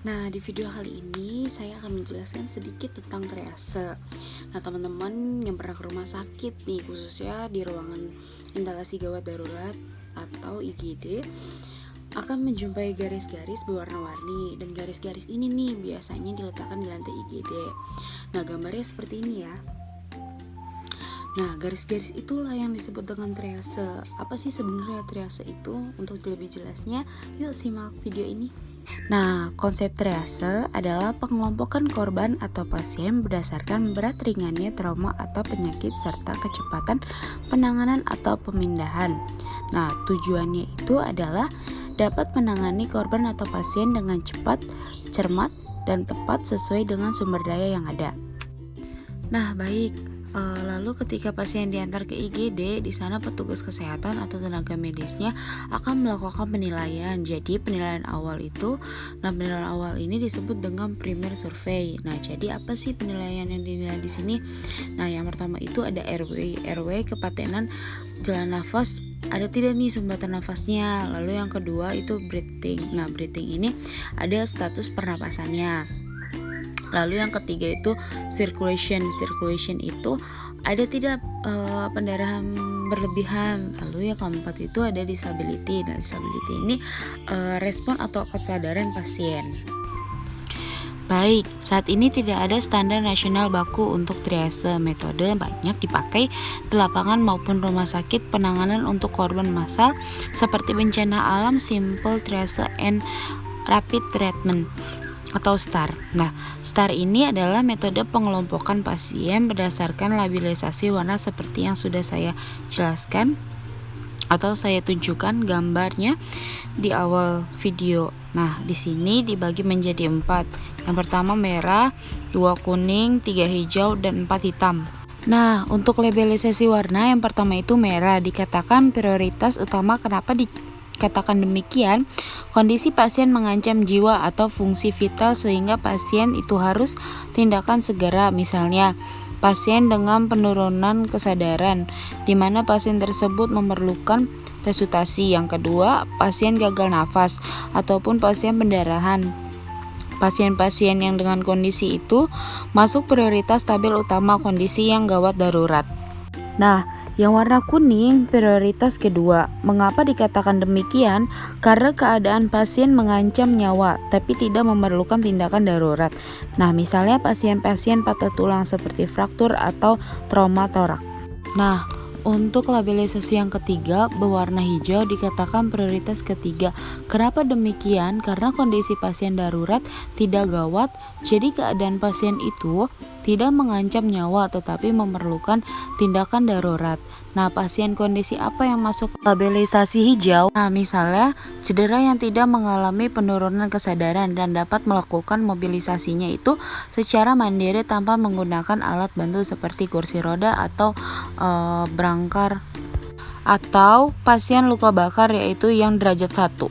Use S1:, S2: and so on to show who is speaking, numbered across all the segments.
S1: Nah, di video kali ini saya akan menjelaskan sedikit tentang triase. Nah, teman-teman yang pernah ke rumah sakit nih, khususnya di ruangan instalasi gawat darurat atau IGD, akan menjumpai garis-garis berwarna-warni, dan garis-garis ini nih biasanya diletakkan di lantai IGD. Nah, gambarnya seperti ini ya. Nah, garis-garis itulah yang disebut dengan triase. Apa sih sebenarnya triase itu? Untuk lebih jelasnya, yuk simak video ini. Nah, konsep triase adalah pengelompokan korban atau pasien berdasarkan berat ringannya trauma atau penyakit serta kecepatan penanganan atau pemindahan. Nah, tujuannya itu adalah dapat menangani korban atau pasien dengan cepat, cermat, dan tepat sesuai dengan sumber daya yang ada. Nah, baik. Lalu ketika pasien diantar ke IGD, di sana petugas kesehatan atau tenaga medisnya akan melakukan penilaian. Jadi penilaian awal ini disebut dengan primer survey. Nah, jadi apa sih penilaian yang dinilai di sini? Nah, yang pertama itu ada airway kepatenan jalan nafas, ada tidak nih sumbatan nafasnya. Lalu yang kedua itu breathing. Nah, breathing ini ada status pernapasannya. Lalu yang ketiga itu circulation itu ada tidak pendarahan berlebihan. Lalu yang keempat itu ada disability. Nah, disability ini respon atau kesadaran pasien. Baik, saat ini tidak ada standar nasional baku untuk triase. Metode banyak dipakai di lapangan maupun rumah sakit penanganan untuk korban massal seperti bencana alam, simple triase and rapid treatment atau STAR. Nah, STAR ini adalah metode pengelompokan pasien berdasarkan labilisasi warna seperti yang sudah saya jelaskan atau saya tunjukkan gambarnya di awal video. Nah, di sini dibagi menjadi 4. Yang pertama merah, 2 kuning, 3 hijau, dan 4 hitam. Nah, untuk labelisasi warna yang pertama itu merah, dikatakan prioritas utama. Kenapa dikatakan demikian? Kondisi pasien mengancam jiwa atau fungsi vital sehingga pasien itu harus tindakan segera. Misalnya, pasien dengan penurunan kesadaran di mana pasien tersebut memerlukan resusitasi. Yang kedua, pasien gagal nafas ataupun pasien pendarahan. Pasien-pasien yang dengan kondisi itu masuk prioritas tabel utama kondisi yang gawat darurat. Nah, yang warna kuning prioritas kedua. Mengapa dikatakan demikian? Karena keadaan pasien mengancam nyawa tapi tidak memerlukan tindakan darurat. Nah, misalnya pasien-pasien patah tulang seperti fraktur atau trauma torak. Nah, untuk labelisasi yang ketiga berwarna hijau dikatakan prioritas ketiga. Kenapa demikian? Karena kondisi pasien darurat tidak gawat, jadi keadaan pasien itu tidak mengancam nyawa tetapi memerlukan tindakan darurat. Nah, pasien kondisi apa yang masuk labelisasi hijau? Nah, misalnya cedera yang tidak mengalami penurunan kesadaran dan dapat melakukan mobilisasinya itu secara mandiri tanpa menggunakan alat bantu seperti kursi roda atau berangkar, atau pasien luka bakar yaitu yang derajat 1.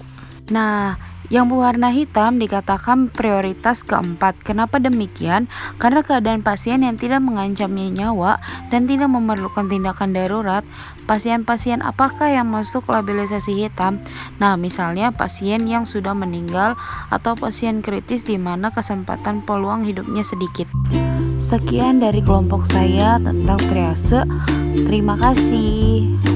S1: Nah, yang berwarna hitam dikatakan prioritas keempat. Kenapa demikian? Karena keadaan pasien yang tidak mengancamnya nyawa dan tidak memerlukan tindakan darurat. Pasien-pasien apakah yang masuk labelisasi hitam? Nah, misalnya pasien yang sudah meninggal atau pasien kritis di mana kesempatan peluang hidupnya sedikit. Sekian dari kelompok saya tentang triase. Terima kasih.